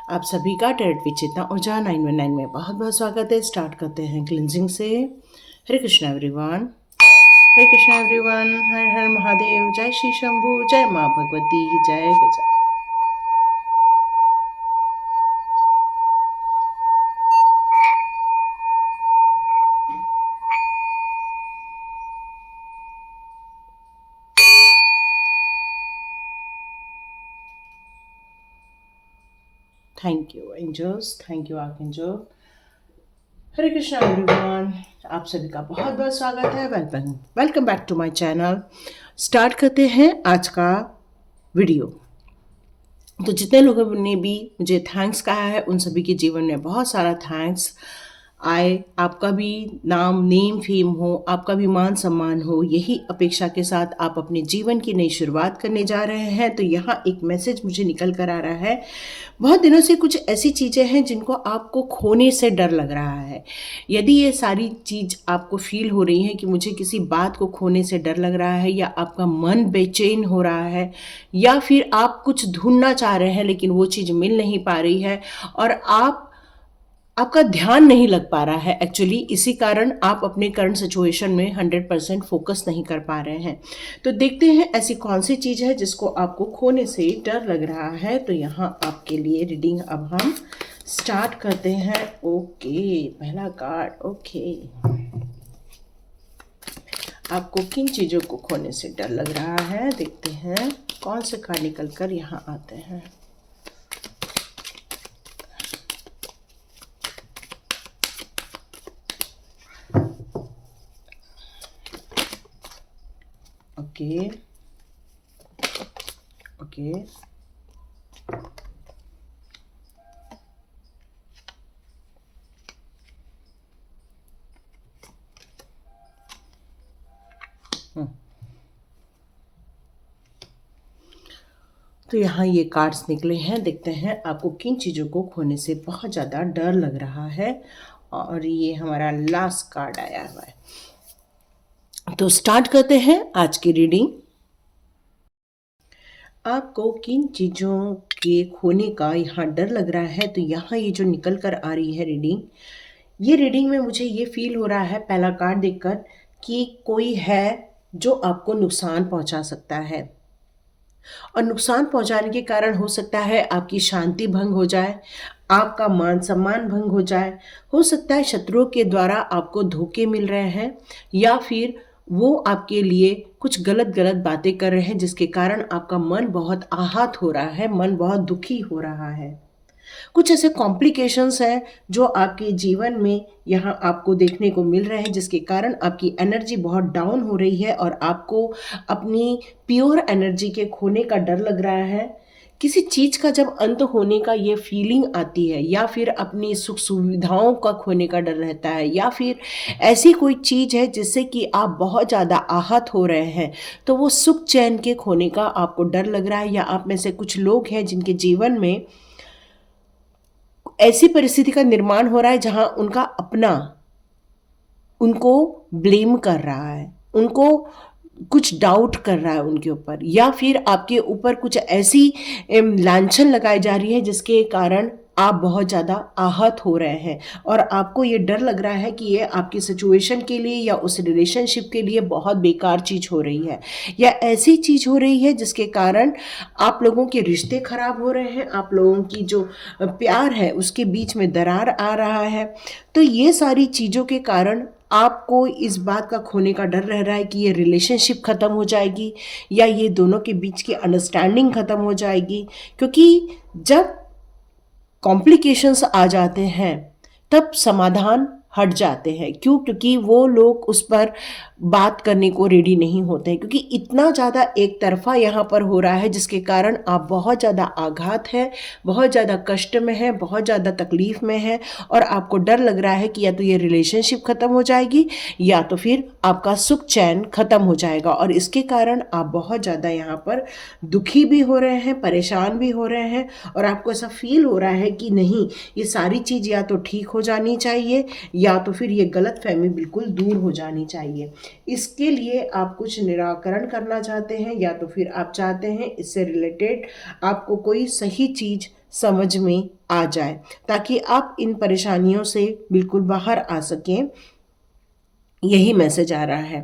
आप सभी का टेरेट विचेतना ऊर्जा 919 में बहुत बहुत स्वागत है। स्टार्ट करते हैं क्लिनजिंग से। हरे कृष्णा एवरीवन, हरे कृष्णा एवरीवन, हर हर महादेव, जय श्री शंभू, जय माँ भगवती, जय Gaja. Thank you angels, thank you archangel. Hare Krishna everyone, आप सभी का बहुत बहुत स्वागत है। Welcome welcome back to my channel. Start करते हैं आज का वीडियो। तो जितने लोगों ने भी मुझे थैंक्स कहा है उन सभी के जीवन में बहुत सारा थैंक्स आए। आपका भी नेम फेम हो, आपका भी मान सम्मान हो, यही अपेक्षा के साथ आप अपने जीवन की नई शुरुआत करने जा रहे हैं। तो यहाँ एक मैसेज मुझे निकल कर आ रहा है। बहुत दिनों से कुछ ऐसी चीज़ें हैं जिनको आपको खोने से डर लग रहा है। यदि ये सारी चीज़ आपको फील हो रही है कि मुझे किसी बात को खोने से डर लग रहा है, या आपका मन बेचैन हो रहा है, या फिर आप कुछ ढूंढना चाह रहे हैं लेकिन वो चीज़ मिल नहीं पा रही है, और आपका ध्यान नहीं लग पा रहा है एक्चुअली, इसी कारण आप अपने करंट सिचुएशन में 100% फोकस नहीं कर पा रहे हैं। तो देखते हैं ऐसी कौन सी चीज़ है जिसको आपको खोने से डर लग रहा है। तो यहाँ आपके लिए रीडिंग अब हम स्टार्ट करते हैं। ओके, पहला कार्ड। ओके, आपको किन चीज़ों को खोने से डर लग रहा है, देखते हैं कौन से कार्ड निकल कर यहाँ आते हैं। ओके ओके, तो यहाँ ये कार्ड्स निकले हैं। देखते हैं आपको किन चीज़ों को खोने से बहुत ज़्यादा डर लग रहा है। और ये हमारा लास्ट कार्ड आया हुआ है। तो स्टार्ट करते हैं आज की रीडिंग। आपको किन चीज़ों के खोने का यहाँ डर लग रहा है, तो यहाँ ये जो निकल कर आ रही है रीडिंग, ये रीडिंग में मुझे ये फील हो रहा है पहला कार्ड देखकर कि कोई है जो आपको नुकसान पहुंचा सकता है, और नुकसान पहुंचाने के कारण हो सकता है आपकी शांति भंग हो जाए, आपका मान सम्मान भंग हो सकता है शत्रुओं के द्वारा आपको धोखे मिल रहे हैं, या फिर वो आपके लिए कुछ गलत गलत बातें कर रहे हैं जिसके कारण आपका मन बहुत आहत हो रहा है, मन बहुत दुखी हो रहा है। कुछ ऐसे कॉम्प्लिकेशंस हैं जो आपके जीवन में यहाँ आपको देखने को मिल रहे हैं, जिसके कारण आपकी एनर्जी बहुत डाउन हो रही है और आपको अपनी प्योर एनर्जी के खोने का डर लग रहा है। किसी चीज़ का जब अंत होने का ये फीलिंग आती है, या फिर अपनी सुख सुविधाओं का खोने का डर रहता है, या फिर ऐसी कोई चीज़ है जिससे कि आप बहुत ज़्यादा आहत हो रहे हैं, तो वो सुख चैन के खोने का आपको डर लग रहा है। या आप में से कुछ लोग हैं जिनके जीवन में ऐसी परिस्थिति का निर्माण हो रहा है जहां उनका अपना उनको ब्लेम कर रहा है, उनको कुछ डाउट कर रहा है उनके ऊपर, या फिर आपके ऊपर कुछ ऐसी लांछन लगाई जा रही है जिसके कारण आप बहुत ज़्यादा आहत हो रहे हैं, और आपको ये डर लग रहा है कि ये आपकी सिचुएशन के लिए या उस रिलेशनशिप के लिए बहुत बेकार चीज़ हो रही है, या ऐसी चीज़ हो रही है जिसके कारण आप लोगों के रिश्ते खराब हो रहे हैं, आप लोगों की जो प्यार है उसके बीच में दरार आ रहा है। तो ये सारी चीज़ों के कारण आपको इस बात का खोने का डर रह रहा है कि ये रिलेशनशिप ख़त्म हो जाएगी, या ये दोनों के बीच की अंडरस्टैंडिंग ख़त्म हो जाएगी। क्योंकि जब कॉम्प्लिकेशंस आ जाते हैं तब समाधान हट जाते हैं। क्यों? क्योंकि वो लोग उस पर बात करने को रेडी नहीं होते हैं, क्योंकि इतना ज़्यादा एक तरफा यहाँ पर हो रहा है जिसके कारण आप बहुत ज़्यादा आघात है, बहुत ज़्यादा कष्ट में है, बहुत ज़्यादा तकलीफ़ में है, और आपको डर लग रहा है कि या तो ये रिलेशनशिप ख़त्म हो जाएगी, या तो फिर आपका सुख चैन ख़त्म हो जाएगा, और इसके कारण आप बहुत ज़्यादा यहाँ पर दुखी भी हो रहे हैं, परेशान भी हो रहे हैं, और आपको ऐसा फील हो रहा है कि नहीं, ये सारी चीज़ या तो ठीक हो जानी चाहिए, या तो फिर ये गलत फहमी बिल्कुल दूर हो जानी चाहिए। इसके लिए आप कुछ निराकरण करना चाहते हैं, या तो फिर आप चाहते हैं इससे रिलेटेड आपको कोई सही चीज़ समझ में आ जाए, ताकि आप इन परेशानियों से बिल्कुल बाहर आ सकें। यही मैसेज आ रहा है।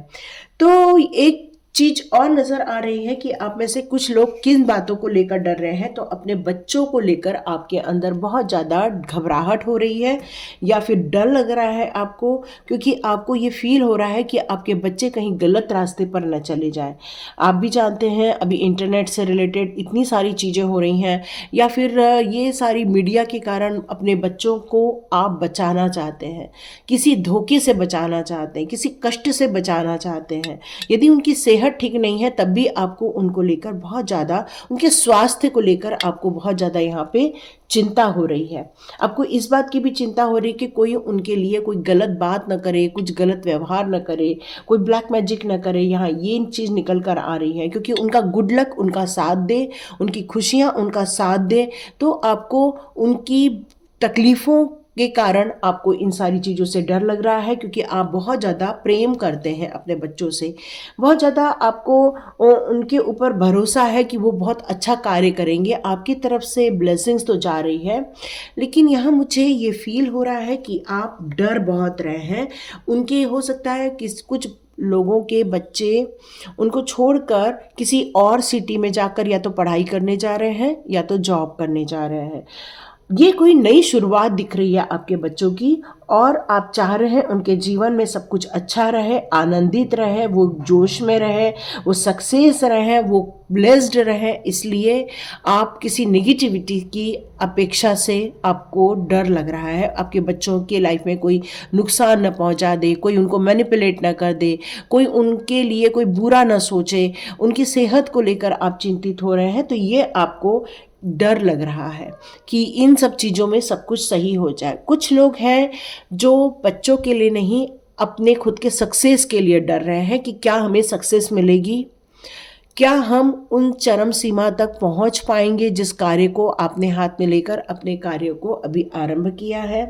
तो एक चीज और नजर आ रही है कि आप में से कुछ लोग किन बातों को लेकर डर रहे हैं। तो अपने बच्चों को लेकर आपके अंदर बहुत ज़्यादा घबराहट हो रही है, या फिर डर लग रहा है आपको, क्योंकि आपको ये फील हो रहा है कि आपके बच्चे कहीं गलत रास्ते पर न चले जाएं। आप भी जानते हैं अभी इंटरनेट से रिलेटेड इतनी सारी चीज़ें हो रही हैं, या फिर ये सारी मीडिया के कारण अपने बच्चों को आप बचाना चाहते हैं, किसी धोखे से बचाना चाहते हैं, किसी कष्ट से बचाना चाहते हैं। यदि उनकी सेहत ठीक नहीं है, तब भी आपको उनको लेकर बहुत ज़्यादा, उनके स्वास्थ्य को लेकर आपको बहुत ज़्यादा यहाँ पे चिंता हो रही है। आपको इस बात की भी चिंता हो रही है कि कोई उनके लिए कोई गलत बात न करे, कुछ गलत व्यवहार न करे, कोई ब्लैक मैजिक न करे। यहाँ ये चीज़ निकल कर आ रही है, क्योंकि उनका गुड लक उनका साथ दे, उनकी खुशियाँ उनका साथ दे, तो आपको उनकी तकलीफ़ों के कारण आपको इन सारी चीज़ों से डर लग रहा है, क्योंकि आप बहुत ज़्यादा प्रेम करते हैं अपने बच्चों से, बहुत ज़्यादा आपको उनके ऊपर भरोसा है कि वो बहुत अच्छा कार्य करेंगे। आपकी तरफ से ब्लेसिंग्स तो जा रही है, लेकिन यहाँ मुझे ये फील हो रहा है कि आप डर बहुत रहे हैं उनके। हो सकता है कि कुछ लोगों के बच्चे उनको छोड़कर किसी और सिटी में जाकर या तो पढ़ाई करने जा रहे हैं या तो जॉब करने जा रहे हैं। ये कोई नई शुरुआत दिख रही है आपके बच्चों की, और आप चाह रहे हैं उनके जीवन में सब कुछ अच्छा रहे, आनंदित रहे, वो जोश में रहे, वो सक्सेस रहे, वो ब्लेस्ड रहे। इसलिए आप किसी नेगेटिविटी की अपेक्षा से आपको डर लग रहा है, आपके बच्चों के लाइफ में कोई नुकसान न पहुंचा दे, कोई उनको मैनिपुलेट ना कर दे, कोई उनके लिए कोई बुरा ना सोचे, उनकी सेहत को लेकर आप चिंतित हो रहे हैं। तो ये आपको डर लग रहा है कि इन सब चीज़ों में सब कुछ सही हो जाए। कुछ लोग हैं जो बच्चों के लिए नहीं, अपने खुद के सक्सेस के लिए डर रहे हैं कि क्या हमें सक्सेस मिलेगी, क्या हम उन चरम सीमा तक पहुंच पाएंगे जिस कार्य को आपने हाथ में लेकर अपने कार्य को अभी आरंभ किया है।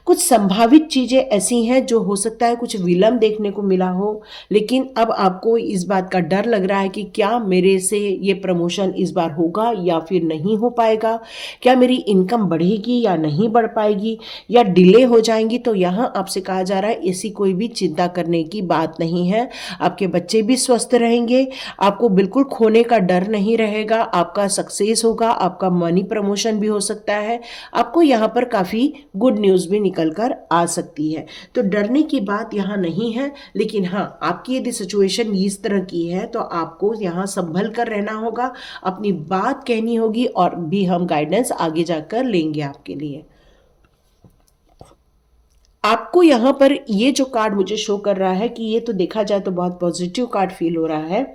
कुछ संभावित चीज़ें ऐसी हैं जो हो सकता है कुछ विलंब देखने को मिला हो, लेकिन अब आपको इस बात का डर लग रहा है कि क्या मेरे से ये प्रमोशन इस बार होगा या फिर नहीं हो पाएगा, क्या मेरी इनकम बढ़ेगी या नहीं बढ़ पाएगी, या डिले हो जाएंगी। तो यहाँ आपसे कहा जा रहा है ऐसी कोई भी चिंता करने की बात नहीं है। आपके बच्चे भी स्वस्थ रहेंगे, आपको बिल्कुल खोने का डर नहीं रहेगा, आपका सक्सेस होगा, आपका मनी प्रमोशन भी हो सकता है, आपको यहाँ पर काफ़ी गुड न्यूज़ भी निकल कर आ सकती है। तो डरने की बात यहाँ नहीं है, लेकिन हाँ, आपकी यदि सिचुएशन इस तरह की है तो आपको यहाँ संभल कर रहना होगा, अपनी बात कहनी होगी, और भी हम गाइडेंस आगे जाकर लेंगे आपके लिए। आपको यहाँ पर ये जो कार्ड मुझे शो कर रहा है कि ये तो देखा जाए तो बहुत पॉजिटिव कार्ड फील हो रहा है,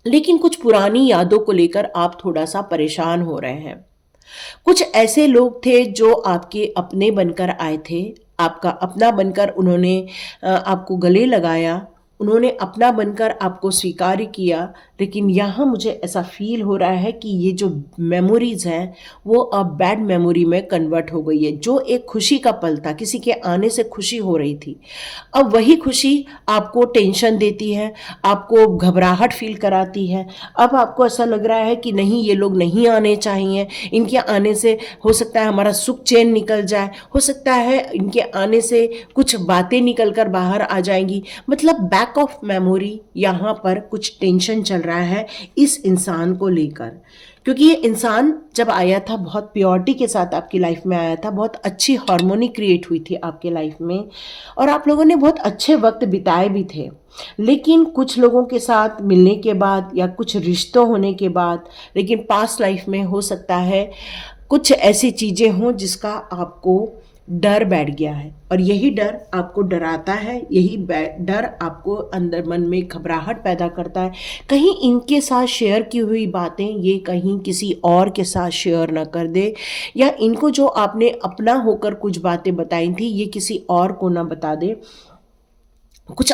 लेकिन कुछ पुरानी यादों को लेकर आप थोड़ा सा परेशान हो रहे हैं। कुछ ऐसे लोग थे जो आपके अपने बनकर आए थे, आपका अपना बनकर उन्होंने आपको गले लगाया, उन्होंने अपना बनकर आपको स्वीकार किया। लेकिन यहाँ मुझे ऐसा फील हो रहा है कि ये जो मेमोरीज़ हैं वो अब बैड मेमोरी में कन्वर्ट हो गई है। जो एक खुशी का पल था, किसी के आने से खुशी हो रही थी, अब वही खुशी आपको टेंशन देती है, आपको घबराहट फील कराती है। अब आपको ऐसा लग रहा है कि नहीं, ये लोग नहीं आने चाहिए, इनके आने से हो सकता है हमारा सुख चैन निकल जाए, हो सकता है इनके आने से कुछ बातें निकल कर बाहर आ जाएंगी। मतलब बैक ऑफ मेमोरी यहाँ पर कुछ टेंशन चल रहा है इस इंसान को लेकर, क्योंकि ये इंसान जब आया था बहुत प्योरिटी के साथ आपकी लाइफ में आया था, बहुत अच्छी हार्मोनी क्रिएट हुई थी आपके लाइफ में, और आप लोगों ने बहुत अच्छे वक्त बिताए भी थे। लेकिन कुछ लोगों के साथ मिलने के बाद या कुछ रिश्तों होने के बाद, लेकिन पास्ट लाइफ में हो सकता है कुछ ऐसी चीज़ें हों जिसका आपको डर बैठ गया है, और यही डर आपको डराता है, यही डर आपको अंदर मन में घबराहट पैदा करता है। कहीं इनके साथ शेयर की हुई बातें ये कहीं किसी और के साथ शेयर ना कर दे, या इनको जो आपने अपना होकर कुछ बातें बताई थी ये किसी और को ना बता दे। कुछ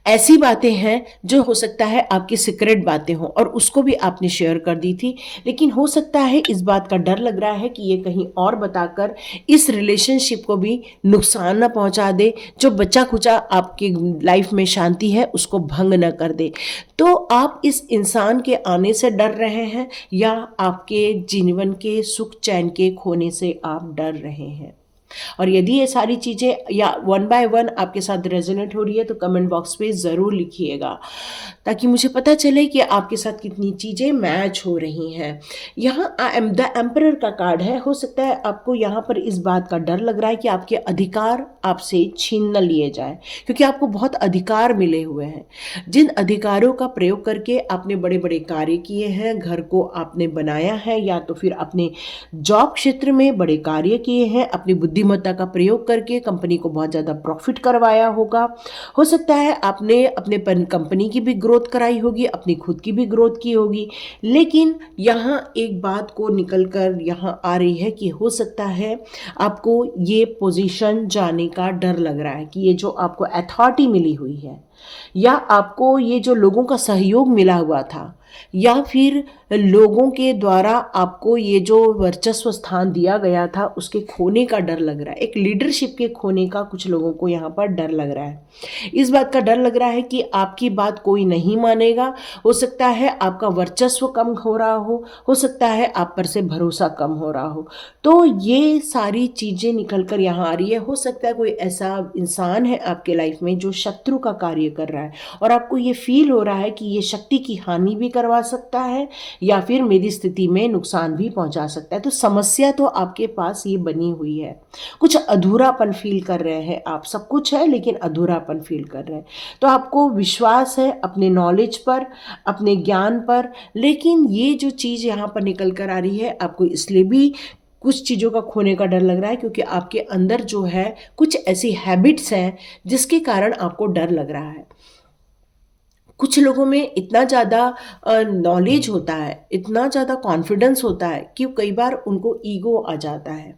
ऐसी बातें हैं जो हो सकता है आपकी सीक्रेट बातें हों और उसको भी आपने शेयर कर दी थी, लेकिन हो सकता है इस बात का डर लग रहा है कि ये कहीं और बताकर इस रिलेशनशिप को भी नुकसान ना पहुंचा दे, जो बचा खुचा आपकी लाइफ में शांति है उसको भंग ना कर दे। तो आप इस इंसान के आने से डर रहे हैं या आपके जीवन के सुख चैन के खोने से आप डर रहे हैं? और यदि ये सारी चीज़ें या वन बाय वन आपके साथ रेजोनेट हो रही है तो कमेंट बॉक्स पे ज़रूर लिखिएगा, ताकि मुझे पता चले कि आपके साथ कितनी चीज़ें मैच हो रही हैं। यहाँ आई एम द एम्परर का कार्ड है। हो सकता है आपको यहाँ पर इस बात का डर लग रहा है कि आपके अधिकार आपसे छीन न लिए जाए, क्योंकि आपको बहुत अधिकार मिले हुए हैं। जिन अधिकारों का प्रयोग करके आपने बड़े बड़े कार्य किए हैं, घर को आपने बनाया है या तो फिर अपने जॉब क्षेत्र में बड़े कार्य किए हैं, अपनी बुद्धिमत्ता का प्रयोग करके कंपनी को बहुत ज़्यादा प्रॉफिट करवाया होगा। हो सकता है आपने अपने कंपनी की भी ग्रोथ कराई होगी, अपनी खुद की भी ग्रोथ की होगी। लेकिन यहाँ एक बात को निकल कर यहाँ आ रही है कि हो सकता है आपको ये पोजीशन जाने का डर लग रहा है, कि ये जो आपको अथॉरिटी मिली हुई है या आपको ये जो लोगों का सहयोग मिला हुआ था या फिर लोगों के द्वारा आपको ये जो वर्चस्व स्थान दिया गया था उसके खोने का डर लग रहा है। एक लीडरशिप के खोने का कुछ लोगों को यहाँ पर डर लग रहा है। इस बात का डर लग रहा है कि आपकी बात कोई नहीं मानेगा। हो सकता है आपका वर्चस्व कम हो रहा हो सकता है आप पर से भरोसा कम हो रहा हो। तो ये सारी चीज़ें निकल कर यहाँ आ रही है। हो सकता है कोई ऐसा इंसान है आपके लाइफ में जो शत्रु का कार्य कर रहा है और आपको ये फील हो रहा है कि ये शक्ति की हानि भी करवा सकता है या फिर मेरी स्थिति में नुकसान भी पहुंचा सकता है। तो समस्या तो आपके पास ये बनी हुई है। कुछ अधूरापन फील कर रहे हैं आप, सब कुछ है लेकिन अधूरापन फील कर रहे हैं। तो आपको विश्वास है अपने नॉलेज पर, अपने ज्ञान पर, लेकिन ये जो चीज़ यहाँ पर निकल कर आ रही है आपको इसलिए भी कुछ चीज़ों का खोने का डर लग रहा है, क्योंकि आपके अंदर जो है कुछ ऐसी हैबिट्स हैं जिसके कारण आपको डर लग रहा है। कुछ लोगों में इतना ज़्यादा नॉलेज होता है, इतना ज़्यादा कॉन्फिडेंस होता है कि कई बार उनको ईगो आ जाता है,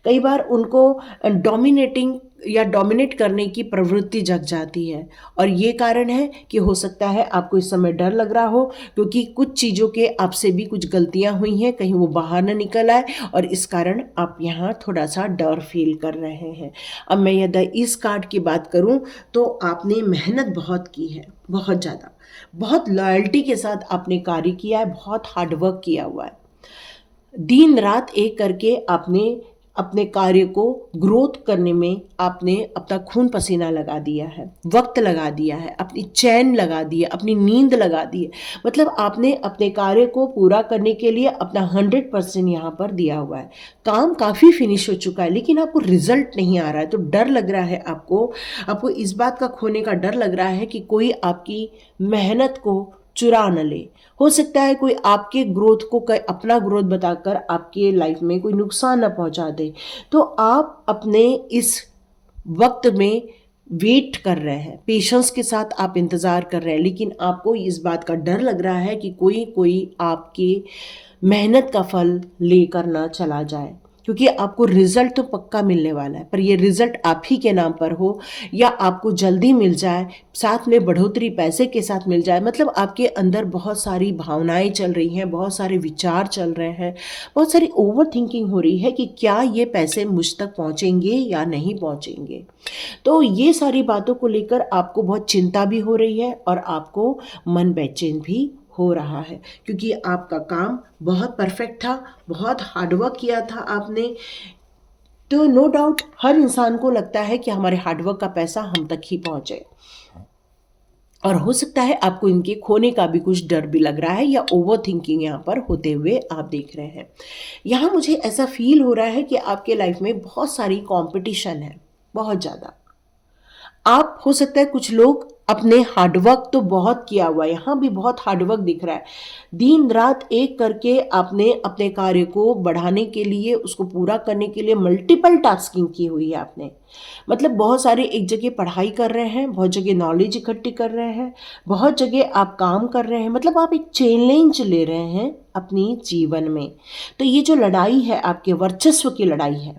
कई बार उनको डोमिनेटिंग या डोमिनेट करने की प्रवृत्ति जग जाती है। और ये कारण है कि हो सकता है आपको इस समय डर लग रहा हो, क्योंकि कुछ चीज़ों के आपसे भी कुछ गलतियां हुई हैं, कहीं वो बाहर न निकल आए और इस कारण आप यहाँ थोड़ा सा डर फील कर रहे हैं। अब मैं यदि इस कार्ड की बात करूँ तो आपने मेहनत बहुत की है, बहुत ज़्यादा, बहुत लॉयल्टी के साथ आपने कार्य किया है, बहुत हार्डवर्क किया हुआ है। दिन रात एक करके आपने अपने कार्य को ग्रोथ करने में आपने अपना खून पसीना लगा दिया है, वक्त लगा दिया है, अपनी चैन लगा दी है, अपनी नींद लगा दी है। मतलब आपने अपने कार्य को पूरा करने के लिए अपना 100% यहाँ पर दिया हुआ है। काम काफ़ी फिनिश हो चुका है लेकिन आपको रिजल्ट नहीं आ रहा है, तो डर लग रहा है आपको इस बात का खोने का डर लग रहा है कि कोई आपकी मेहनत को चुरा न ले। हो सकता है कोई आपके ग्रोथ को अपना ग्रोथ बताकर आपके लाइफ में कोई नुकसान न पहुंचा दे। तो आप अपने इस वक्त में वेट कर रहे हैं, पेशेंस के साथ आप इंतज़ार कर रहे हैं, लेकिन आपको इस बात का डर लग रहा है कि कोई आपकी मेहनत का फल लेकर ना चला जाए, क्योंकि आपको रिजल्ट तो पक्का मिलने वाला है, पर ये रिजल्ट आप ही के नाम पर हो या आपको जल्दी मिल जाए, साथ में बढ़ोतरी पैसे के साथ मिल जाए। मतलब आपके अंदर बहुत सारी भावनाएं चल रही हैं, बहुत सारे विचार चल रहे हैं, बहुत सारी ओवर थिंकिंग हो रही है कि क्या ये पैसे मुझ तक पहुंचेंगे या नहीं पहुंचेंगे। तो ये सारी बातों को लेकर आपको बहुत चिंता भी हो रही है और आपको मन बेचैन भी हो रहा है, क्योंकि आपका काम बहुत परफेक्ट था, बहुत हार्डवर्क किया था आपने। तो नो डाउट हर इंसान को लगता है कि हमारे हार्डवर्क का पैसा हम तक ही पहुंचे, और हो सकता है आपको इनके खोने का भी कुछ डर भी लग रहा है या ओवर थिंकिंग यहाँ पर होते हुए आप देख रहे हैं। यहाँ मुझे ऐसा फील हो रहा है कि आपके लाइफ में बहुत सारी कंपटीशन है, बहुत ज़्यादा। आप हो सकता है कुछ लोग अपने हार्डवर्क तो बहुत किया हुआ है, यहाँ भी बहुत हार्डवर्क दिख रहा है, दिन रात एक करके आपने अपने कार्य को बढ़ाने के लिए, उसको पूरा करने के लिए मल्टीपल टास्किंग की हुई है आपने। मतलब बहुत सारे एक जगह पढ़ाई कर रहे हैं, बहुत जगह नॉलेज इकट्ठी कर रहे हैं, बहुत जगह आप काम कर रहे हैं, मतलब आप एक चैलेंज ले रहे हैं अपनी जीवन में। तो ये जो लड़ाई है आपके वर्चस्व की लड़ाई है,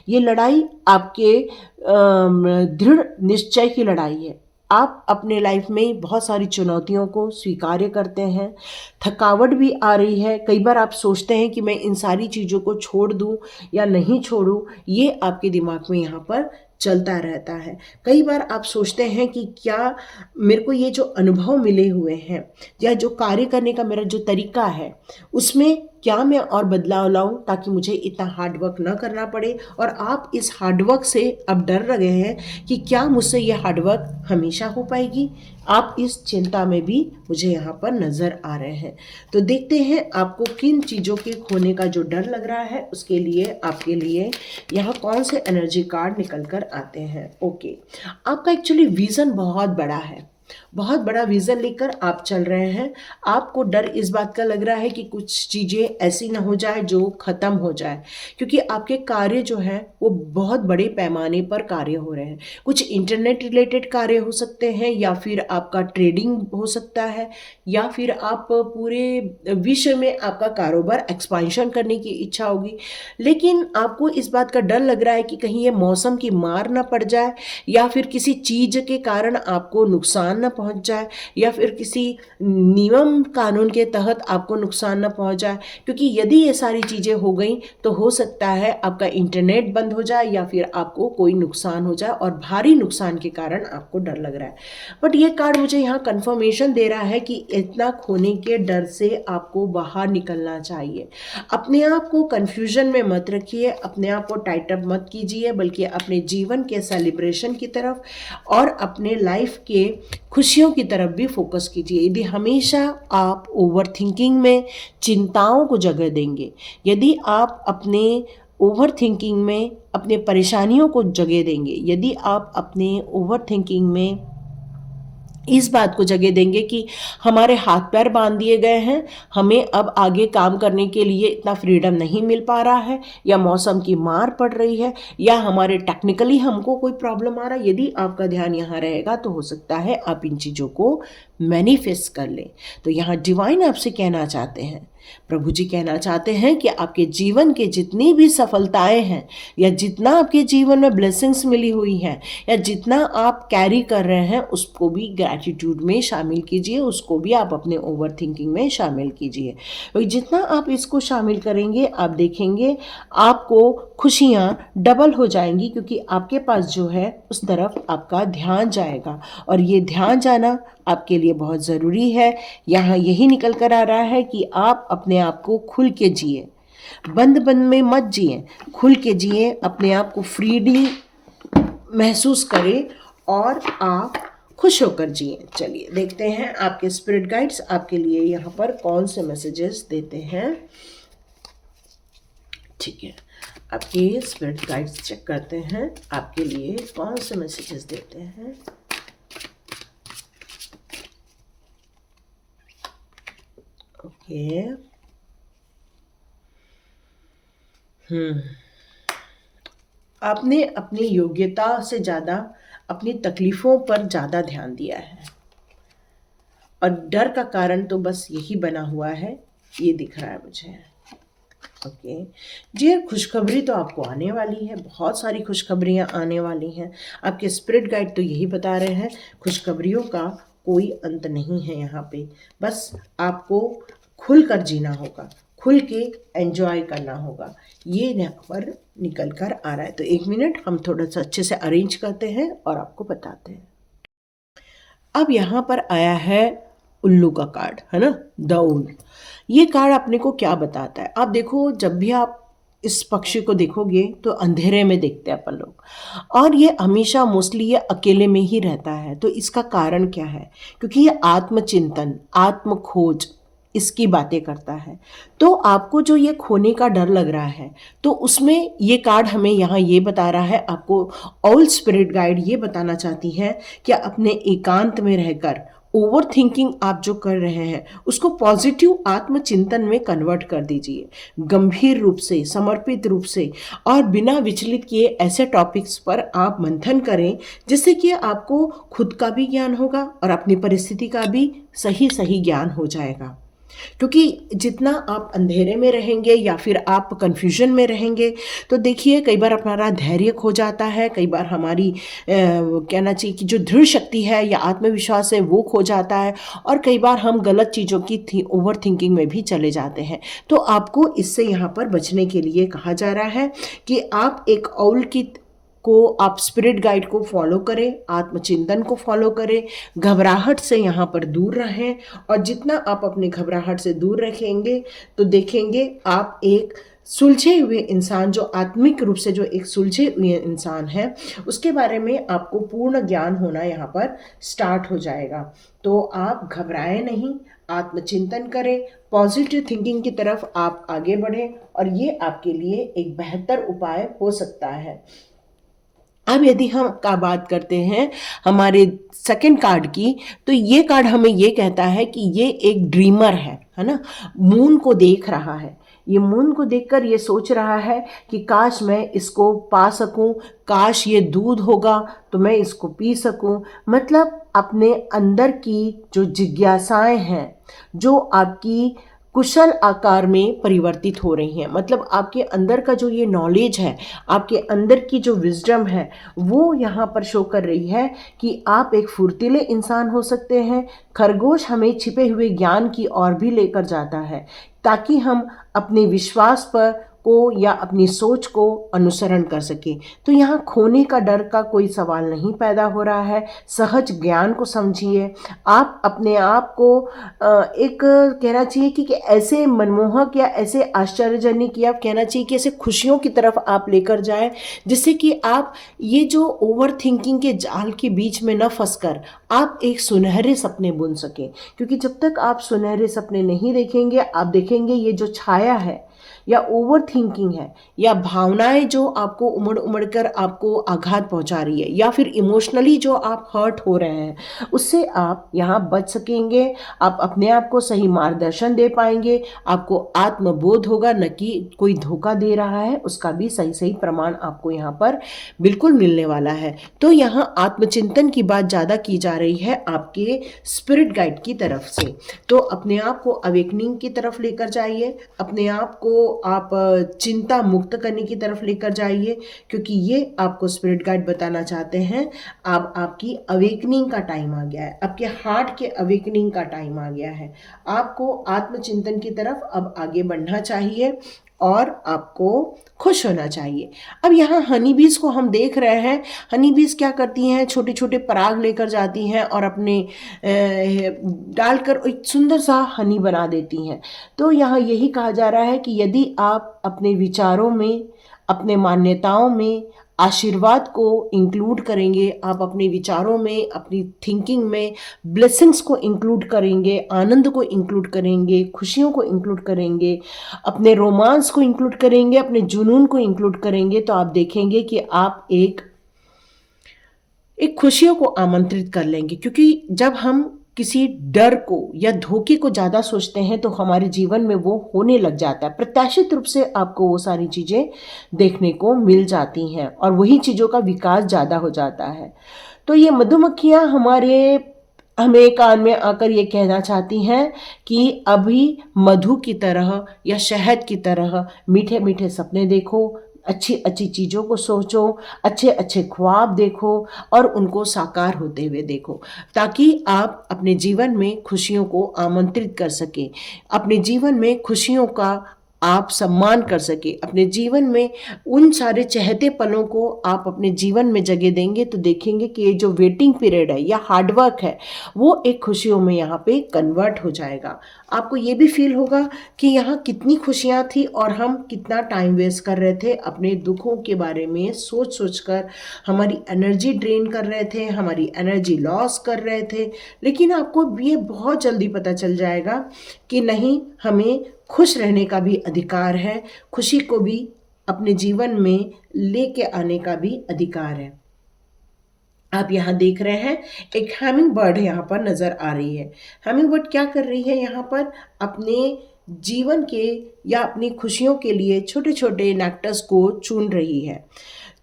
ये लड़ाई आपके दृढ़ निश्चय की लड़ाई है, आप अपने लाइफ में बहुत सारी चुनौतियों को स्वीकार्य करते हैं, थकावट भी आ रही है, कई बार आप सोचते हैं कि मैं इन सारी चीज़ों को छोड़ दूं या नहीं छोड़ूं, ये आपके दिमाग में यहाँ पर चलता रहता है। कई बार आप सोचते हैं कि क्या मेरे को ये जो अनुभव मिले हुए हैं या जो कार्य करने का मेरा जो तरीका है उसमें क्या मैं और बदलाव लाऊं ताकि मुझे इतना हार्ड वर्क ना करना पड़े। और आप इस हार्ड वर्क से अब डर रहे हैं कि क्या मुझसे ये हार्ड वर्क हमेशा हो पाएगी। आप इस चिंता में भी मुझे यहाँ पर नज़र आ रहे हैं। तो देखते हैं आपको किन चीज़ों के खोने का जो डर लग रहा है उसके लिए आपके लिए यहाँ कौन से एनर्जी कार्ड निकल कर आते हैं। ओके, आपका एक्चुअली विज़न बहुत बड़ा है, बहुत बड़ा विज़न लेकर आप चल रहे हैं। आपको डर इस बात का लग रहा है कि कुछ चीज़ें ऐसी ना हो जाए जो ख़त्म हो जाए, क्योंकि आपके कार्य जो है वो बहुत बड़े पैमाने पर कार्य हो रहे हैं। कुछ इंटरनेट रिलेटेड कार्य हो सकते हैं, या फिर आपका ट्रेडिंग हो सकता है, या फिर आप पूरे विश्व में आपका कारोबार एक्सपांशन करने की इच्छा होगी। लेकिन आपको इस बात का डर लग रहा है कि कहीं ये मौसम की मार ना पड़ जाए, या फिर किसी चीज़ के कारण आपको नुकसान ना पहुंच जाए, या फिर किसी नियम कानून के तहत आपको नुकसान ना पहुंच जाए। क्योंकि यदि ये सारी चीज़ें हो गई तो हो सकता है आपका इंटरनेट बंद हो जाए या फिर आपको कोई नुकसान हो जाए, और भारी नुकसान के कारण आपको डर लग रहा है। बट ये कार्ड मुझे यहाँ कंफर्मेशन दे रहा है कि इतना खोने के डर से आपको बाहर निकलना चाहिए। अपने आप को कन्फ्यूजन में मत रखिए, अपने आप को टाइट अप मत कीजिए, बल्कि अपने जीवन के सेलिब्रेशन की तरफ और अपने लाइफ के खुशियों की तरफ भी फोकस कीजिए। यदि हमेशा आप ओवर थिंकिंग में चिंताओं को जगह देंगे, यदि आप अपने ओवर थिंकिंग में अपने परेशानियों को जगह देंगे, यदि आप अपने ओवर थिंकिंग में इस बात को जगह देंगे कि हमारे हाथ पैर बांध दिए गए हैं, हमें अब आगे काम करने के लिए इतना फ्रीडम नहीं मिल पा रहा है, या मौसम की मार पड़ रही है, या हमारे टेक्निकली हमको कोई प्रॉब्लम आ रहा है, यदि आपका ध्यान यहाँ रहेगा तो हो सकता है आप इन चीज़ों को मैनिफेस्ट कर लें। तो यहाँ डिवाइन आपसे कहना चाहते हैं, प्रभु जी कहना चाहते हैं कि आपके जीवन के जितनी भी सफलताएं हैं, या जितना आपके जीवन में ब्लेसिंग्स मिली हुई हैं, या जितना आप कैरी कर रहे हैं, उसको भी ग्रैटिट्यूड में शामिल कीजिए, उसको भी आप अपने ओवर थिंकिंग में शामिल कीजिए। तो जितना आप इसको शामिल करेंगे आप देखेंगे आपको खुशियाँ डबल हो जाएंगी, क्योंकि आपके पास जो है उस तरफ आपका ध्यान जाएगा, और ये ध्यान जाना आपके लिए बहुत ज़रूरी है। यहाँ यही निकल कर आ रहा है कि आप अपने आप को खुल के जिए, बंद बंद में मत जिए, खुल के जिए, अपने आप को फ्रीली महसूस करें और आप खुश होकर जिए। चलिए देखते हैं आपके स्पिरिट गाइड्स आपके लिए यहाँ पर कौन से मैसेजेस देते हैं। ठीक है, आपके स्पिरिट गाइड्स चेक करते हैं आपके लिए कौन से मैसेजेस देते हैं। ओके, आपने अपनी योग्यता से ज़्यादा अपनी तकलीफ़ों पर ज़्यादा ध्यान दिया है, और डर का कारण तो बस यही बना हुआ है, ये दिख रहा है मुझे। ओके जी, खुशखबरी तो आपको आने वाली है, बहुत सारी खुशखबरियाँ आने वाली हैं। आपके स्पिरिट गाइड तो यही बता रहे हैं, खुशखबरियों का कोई अंत नहीं है यहाँ पे, बस आपको खुल कर जीना होगा, खुल के एंजॉय करना होगा, ये यहाँ पर निकल कर आ रहा है। तो 1 मिनट हम थोड़ा सा अच्छे से अरेंज करते हैं और आपको बताते हैं। अब यहाँ पर आया है उल्लू का कार्ड, है ना, द उल। ये कार्ड अपने को क्या बताता है? आप देखो, जब भी आप इस पक्षी को देखोगे तो अंधेरे में देखते हैं अपन लोग, और ये हमेशा मोस्टली ये अकेले में ही रहता है। तो इसका कारण क्या है? क्योंकि ये आत्मचिंतन, आत्म खोज इसकी बातें करता है। तो आपको जो ये खोने का डर लग रहा है, तो उसमें ये कार्ड हमें यहाँ ये बता रहा है, आपको ऑल स्पिरिट गाइड ये बताना चाहती है कि अपने एकांत में रहकर ओवर थिंकिंग आप जो कर रहे हैं उसको पॉजिटिव आत्मचिंतन में कन्वर्ट कर दीजिए, गंभीर रूप से, समर्पित रूप से, और बिना विचलित किए ऐसे टॉपिक्स पर आप मंथन करें जिससे कि आपको खुद का भी ज्ञान होगा और अपनी परिस्थिति का भी सही सही ज्ञान हो जाएगा। क्योंकि जितना आप अंधेरे में रहेंगे या फिर आप कन्फ्यूजन में रहेंगे, तो देखिए कई बार हमारा धैर्य खो जाता है, कई बार हमारी कहना चाहिए कि जो दृढ़ शक्ति है या आत्मविश्वास है वो खो जाता है, और कई बार हम गलत चीज़ों की ओवर थिंकिंग में भी चले जाते हैं। तो आपको इससे यहाँ पर बचने के लिए कहा जा रहा है कि आप एक औल की को आप स्पिरिट गाइड को फॉलो करें, आत्मचिंतन को फॉलो करें, घबराहट से यहाँ पर दूर रहें, और जितना आप अपने घबराहट से दूर रखेंगे तो देखेंगे आप एक सुलझे हुए इंसान, जो आत्मिक रूप से जो एक सुलझे हुए इंसान है, उसके बारे में आपको पूर्ण ज्ञान होना यहाँ पर स्टार्ट हो जाएगा। तो आप घबराएं नहीं, आत्मचिंतन करें, पॉजिटिव थिंकिंग की तरफ आप आगे बढ़ें, और ये आपके लिए एक बेहतर उपाय हो सकता है। अब यदि हम का बात करते हैं हमारे सेकंड कार्ड की, तो ये कार्ड हमें ये कहता है कि ये एक ड्रीमर है ना, मून को देख रहा है। ये मून को देखकर ये सोच रहा है कि काश मैं इसको पा सकूं, काश ये दूध होगा तो मैं इसको पी सकूं। मतलब अपने अंदर की जो जिज्ञासाएं हैं, जो आपकी कुशल आकार में परिवर्तित हो रही हैं, मतलब आपके अंदर का जो ये नॉलेज है, आपके अंदर की जो विजडम है, वो यहाँ पर शो कर रही है कि आप एक फुर्तीले इंसान हो सकते हैं। खरगोश हमें छिपे हुए ज्ञान की ओर भी लेकर जाता है, ताकि हम अपने विश्वास पर को या अपनी सोच को अनुसरण कर सके। तो यहाँ खोने का डर का कोई सवाल नहीं पैदा हो रहा है। सहज ज्ञान को समझिए, आप अपने आप को एक कहना चाहिए कि ऐसे मनमोहक या ऐसे आश्चर्यजनक, या कहना चाहिए कि ऐसे खुशियों की तरफ आप लेकर जाएं, जिससे कि आप ये जो ओवर थिंकिंग के जाल के बीच में न फंसकर आप एक सुनहरे सपने बुन सकें। क्योंकि जब तक आप सुनहरे सपने नहीं देखेंगे, आप देखेंगे ये जो छाया है या ओवर थिंकिंग है, या भावनाएं जो आपको उमड़ उमड़ कर आपको आघात पहुंचा रही है, या फिर इमोशनली जो आप हर्ट हो रहे हैं, उससे आप यहाँ बच सकेंगे। आप अपने आप को सही मार्गदर्शन दे पाएंगे, आपको आत्मबोध होगा, न कि कोई धोखा दे रहा है उसका भी सही सही प्रमाण आपको यहाँ पर बिल्कुल मिलने वाला है। तो यहाँ आत्मचिंतन की बात ज़्यादा की जा रही है आपके स्पिरिट गाइड की तरफ से। तो अपने आप को अवेकनिंग की तरफ लेकर जाइए, अपने आप को आप चिंता मुक्त करने की तरफ लेकर जाइए, क्योंकि ये आपको स्पिरिट गाइड बताना चाहते हैं अब आपकी अवेकनिंग का टाइम आ गया है, आपके हार्ट के अवेकनिंग का टाइम आ गया है। आपको आत्मचिंतन की तरफ अब आगे बढ़ना चाहिए और आपको खुश होना चाहिए। अब यहाँ हनी बीज को हम देख रहे हैं, हनी बीज क्या करती हैं, छोटे छोटे पराग लेकर जाती हैं और अपने डालकर एक सुंदर सा हनी बना देती हैं। तो यहाँ यही कहा जा रहा है कि यदि आप अपने विचारों में, अपने मान्यताओं में आशीर्वाद को इंक्लूड करेंगे, आप अपने विचारों में, अपनी थिंकिंग में ब्लेसिंग्स को इंक्लूड करेंगे, आनंद को इंक्लूड करेंगे, खुशियों को इंक्लूड करेंगे, अपने रोमांस को इंक्लूड करेंगे, अपने जुनून को इंक्लूड करेंगे, तो आप देखेंगे कि आप एक खुशियों को आमंत्रित कर लेंगे। क्योंकि जब हम किसी डर को या धोखे को ज़्यादा सोचते हैं तो हमारे जीवन में वो होने लग जाता है, प्रत्याशित रूप से आपको वो सारी चीज़ें देखने को मिल जाती हैं और वही चीज़ों का विकास ज़्यादा हो जाता है। तो ये मधुमक्खियाँ हमें कान में आकर ये कहना चाहती हैं कि अभी मधु की तरह या शहद की तरह मीठे मीठे सपने देखो, अच्छी अच्छी चीज़ों को सोचो, अच्छे अच्छे ख्वाब देखो और उनको साकार होते हुए देखो, ताकि आप अपने जीवन में खुशियों को आमंत्रित कर सकें, अपने जीवन में खुशियों का आप सम्मान कर सके, अपने जीवन में उन सारे चहते पलों को आप अपने जीवन में जगह देंगे, तो देखेंगे कि ये जो वेटिंग पीरियड है या हार्डवर्क है वो एक खुशियों में यहाँ पे कन्वर्ट हो जाएगा। आपको ये भी फील होगा कि यहाँ कितनी खुशियाँ थी और हम कितना टाइम वेस्ट कर रहे थे अपने दुखों के बारे में सोच सोच कर, हमारी एनर्जी ड्रेन कर रहे थे, हमारी एनर्जी लॉस कर रहे थे। लेकिन आपको ये बहुत जल्दी पता चल जाएगा कि नहीं, हमें खुश रहने का भी अधिकार है, खुशी को भी अपने जीवन में लेके आने का भी अधिकार है। आप यहाँ देख रहे हैं एक हैमिंग बर्ड यहाँ पर नज़र आ रही है। हैमिंग बर्ड क्या कर रही है, यहाँ पर अपने जीवन के या अपनी खुशियों के लिए छोटे छोटे नेक्टर्स को चुन रही है।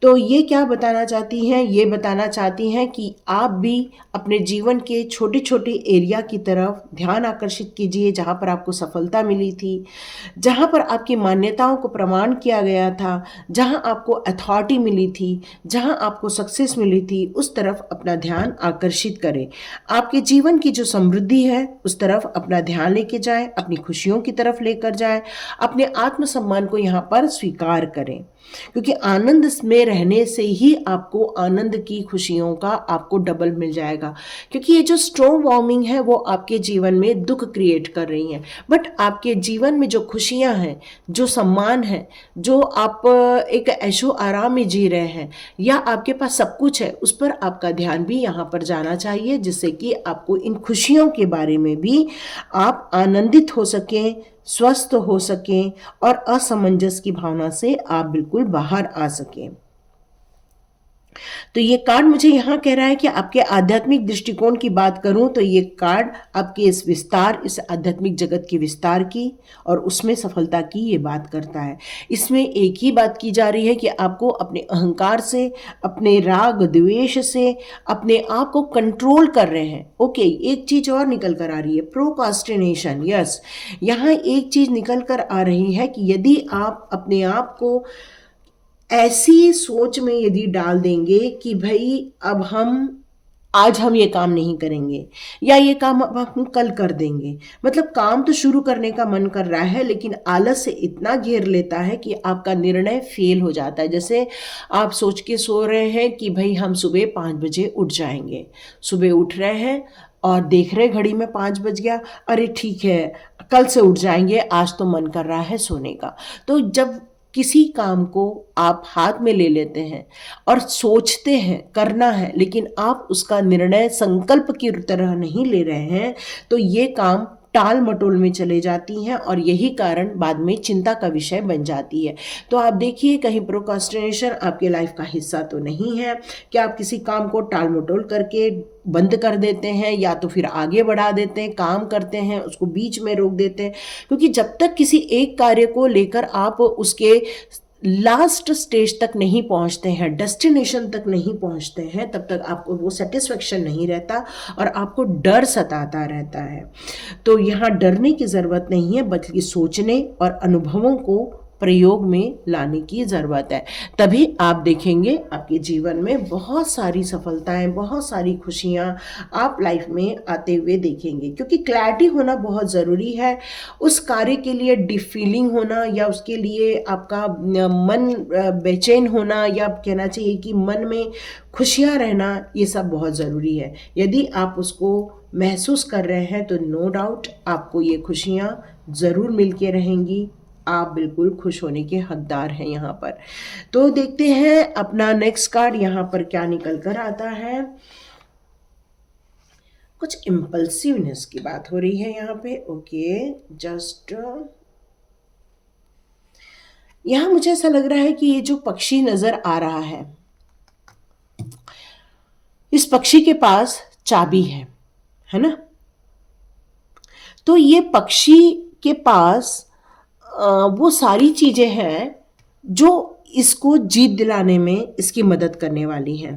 तो ये क्या बताना चाहती हैं? ये बताना चाहती हैं कि आप भी अपने जीवन के छोटे-छोटे एरिया की तरफ ध्यान आकर्षित कीजिए, जहाँ पर आपको सफलता मिली थी, जहाँ पर आपकी मान्यताओं को प्रमाण किया गया था, जहाँ आपको अथॉरिटी मिली थी, जहाँ आपको सक्सेस मिली थी, उस तरफ अपना ध्यान आकर्षित करें। आपके जीवन की जो समृद्धि है, उस तरफ अपना ध्यान लेके जाएँ, अपनी खुशियों की तरफ लेकर जाएँ, अपने आत्मसम्मान को यहाँ पर स्वीकार करें। क्योंकि आनंद में रहने से ही आपको आनंद की खुशियों का आपको डबल मिल जाएगा। क्योंकि ये जो स्टॉर्म वार्मिंग है वो आपके जीवन में दुख क्रिएट कर रही हैं, बट आपके जीवन में जो खुशियां हैं, जो सम्मान है, जो आप एक ऐशो आराम में जी रहे हैं, या आपके पास सब कुछ है, उस पर आपका ध्यान भी यहाँ पर जाना चाहिए, जिससे कि आपको इन खुशियों के बारे में भी आप आनंदित हो सकें, स्वस्थ हो सकें और असमंजस की भावना से आप बिल्कुल बाहर आ सकें। तो ये कार्ड मुझे यहाँ कह रहा है कि आपके आध्यात्मिक दृष्टिकोण की बात करूँ तो ये कार्ड आपके इस विस्तार, इस आध्यात्मिक जगत के विस्तार की और उसमें सफलता की ये बात करता है। इसमें एक ही बात की जा रही है कि आपको अपने अहंकार से, अपने राग द्वेष से अपने आप को कंट्रोल कर रहे हैं। ओके, एक चीज़ और निकल कर आ रही है, प्रोकास्टिनेशन। यस, यहाँ एक चीज़ निकल कर आ रही है कि यदि आप अपने आप को ऐसी सोच में यदि डाल देंगे कि भाई अब आज हम ये काम नहीं करेंगे, या ये काम अब हम कल कर देंगे, मतलब काम तो शुरू करने का मन कर रहा है लेकिन आलस से इतना घेर लेता है कि आपका निर्णय फेल हो जाता है। जैसे आप सोच के सो रहे हैं कि भाई हम सुबह 5 बजे उठ जाएंगे, सुबह उठ रहे हैं और देख रहे घड़ी में 5 बज गया, अरे ठीक है कल से उठ जाएंगे, आज तो मन कर रहा है सोने का। तो जब किसी काम को आप हाथ में ले लेते हैं और सोचते हैं करना है, लेकिन आप उसका निर्णय संकल्प की तरह नहीं ले रहे हैं, तो ये काम टाल मटोल में चले जाती हैं और यही कारण बाद में चिंता का विषय बन जाती है। तो आप देखिए, कहीं प्रोक्रास्टिनेशन आपके लाइफ का हिस्सा तो नहीं है कि आप किसी काम को टाल मटोल करके बंद कर देते हैं या तो फिर आगे बढ़ा देते हैं, काम करते हैं उसको बीच में रोक देते हैं। क्योंकि जब तक किसी एक कार्य को लेकर आप उसके लास्ट स्टेज तक नहीं पहुंचते हैं, डेस्टिनेशन तक नहीं पहुंचते हैं, तब तक आपको वो सेटिस्फेक्शन नहीं रहता और आपको डर सताता रहता है। तो यहाँ डरने की ज़रूरत नहीं है, बल्कि सोचने और अनुभवों को प्रयोग में लाने की ज़रूरत है। तभी आप देखेंगे आपके जीवन में बहुत सारी सफलताएं, बहुत सारी खुशियां आप लाइफ में आते हुए देखेंगे। क्योंकि क्लैरिटी होना बहुत ज़रूरी है। उस कार्य के लिए डीप फीलिंग होना, या उसके लिए आपका मन बेचैन होना, या कहना चाहिए कि मन में खुशियां रहना, ये सब बहुत ज़रूरी है। यदि आप उसको महसूस कर रहे हैं तो नो डाउट आपको ये खुशियां ज़रूर मिल के रहेंगी। आप बिल्कुल खुश होने के हकदार हैं यहाँ पर। तो देखते हैं अपना नेक्स्ट कार्ड यहाँ पर क्या निकल कर आता है। कुछ इम्पल्सिवनेस की बात हो रही है यहाँ पे। ओके, जस्ट यहाँ मुझे ऐसा लग रहा है कि ये जो पक्षी नजर आ रहा है, इस पक्षी के पास चाबी है ना। तो ये पक्षी के पास वो सारी चीजें हैं जो इसको जीत दिलाने में इसकी मदद करने वाली हैं।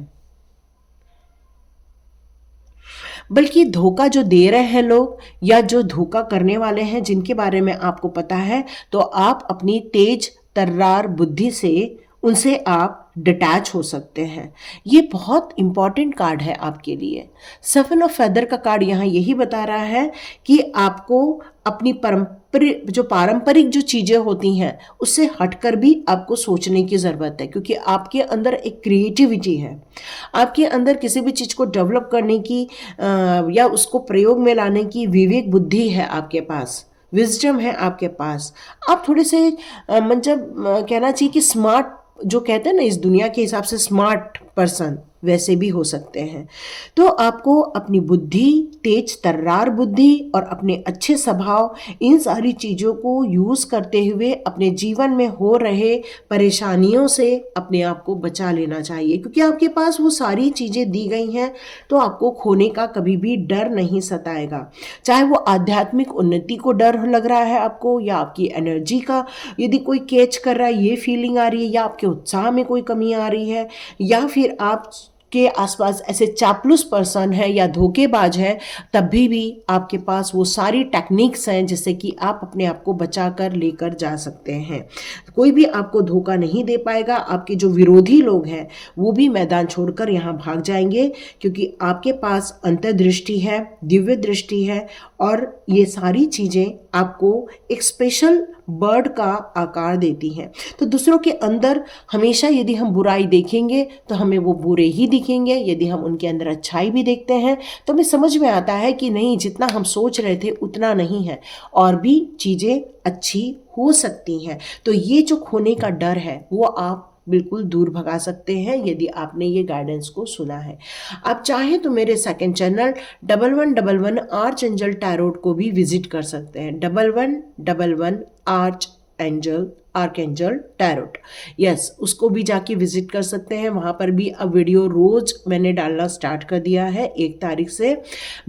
बल्कि धोखा जो दे रहे हैं लोग, या जो धोखा करने वाले हैं जिनके बारे में आपको पता है, तो आप अपनी तेज तर्रार बुद्धि से उनसे आप डिटैच हो सकते हैं। ये बहुत इंपॉर्टेंट कार्ड है आपके लिए। 7 ऑफ फेदर का कार्ड यहाँ यही बता रहा है कि आपको अपनी पारंपरिक जो चीज़ें होती हैं उससे हटकर भी आपको सोचने की ज़रूरत है। क्योंकि आपके अंदर एक क्रिएटिविटी है, आपके अंदर किसी भी चीज़ को डेवलप करने की या उसको प्रयोग में लाने की विवेक बुद्धि है आपके पास, विजडम है आपके पास। आप थोड़े से मतलब कहना चाहिए कि स्मार्ट, जो कहते हैं ना इस दुनिया के हिसाब से स्मार्ट पर्सन वैसे भी हो सकते हैं। तो आपको अपनी बुद्धि, तेज तर्रार बुद्धि और अपने अच्छे स्वभाव, इन सारी चीज़ों को यूज़ करते हुए अपने जीवन में हो रहे परेशानियों से अपने आप को बचा लेना चाहिए, क्योंकि आपके पास वो सारी चीज़ें दी गई हैं, तो आपको खोने का कभी भी डर नहीं सताएगा। चाहे वो आध्यात्मिक उन्नति को डर लग रहा है आपको, या आपकी एनर्जी का यदि कोई कैच कर रहा है, ये फीलिंग आ रही है, या आपके उत्साह में कोई कमी आ रही है, या फिर आप के आसपास ऐसे चापलूस पर्सन है या धोखेबाज है, तभी भी आपके पास वो सारी टेक्निक्स हैं जिससे कि आप अपने आप को बचा कर लेकर जा सकते हैं। कोई भी आपको धोखा नहीं दे पाएगा। आपके जो विरोधी लोग हैं वो भी मैदान छोड़कर यहाँ भाग जाएंगे, क्योंकि आपके पास अंतर्दृष्टि है, दिव्य दृष्टि है, और ये सारी चीज़ें आपको एक स्पेशल बर्ड का आकार देती हैं। तो दूसरों के अंदर हमेशा यदि हम बुराई देखेंगे तो हमें वो बुरे ही दिखेंगे, यदि हम उनके अंदर अच्छाई भी देखते हैं तो हमें समझ में आता है कि नहीं, जितना हम सोच रहे थे उतना नहीं है, और भी चीज़ें अच्छी हो सकती हैं। तो ये जो खोने का डर है वो आप बिल्कुल दूर भगा सकते हैं यदि आपने ये गाइडेंस को सुना है। आप चाहें तो मेरे second channel 1111 arch angel tarot को भी विजिट कर सकते हैं। 1111 आर्क एंजल टैरोट, यस, उसको भी जाके विजिट कर सकते हैं। वहाँ पर भी अब वीडियो रोज़ मैंने डालना स्टार्ट कर दिया है 1 तारीख से।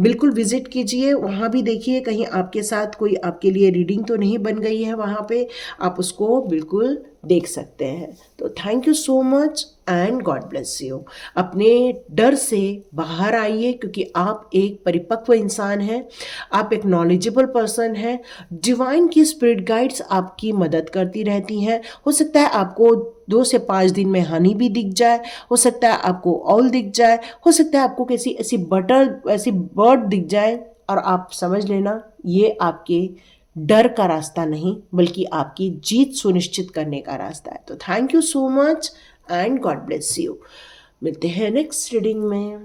बिल्कुल विजिट कीजिए, वहाँ भी देखिए कहीं आपके साथ कोई आपके लिए रीडिंग तो नहीं बन गई है, वहाँ पे आप उसको बिल्कुल देख सकते हैं। तो thank you so much and God bless you. अपने डर से बाहर आइए, क्योंकि आप एक परिपक्व इंसान हैं, आप एक नॉलेजेबल पर्सन हैं। डिवाइन की स्पिरिट गाइड्स आपकी मदद करती रहती हैं। हो सकता है आपको 2 से 5 दिन में हनी भी दिख जाए, हो सकता है आपको ऑल दिख जाए, हो सकता है आपको कैसी ऐसी बर्ड दिख जाए, और आप समझ लेना ये आपके डर का रास्ता नहीं, बल्कि आपकी जीत सुनिश्चित करने का रास्ता है। तो thank you so much and God bless you. मिलते हैं नेक्स्ट रीडिंग में।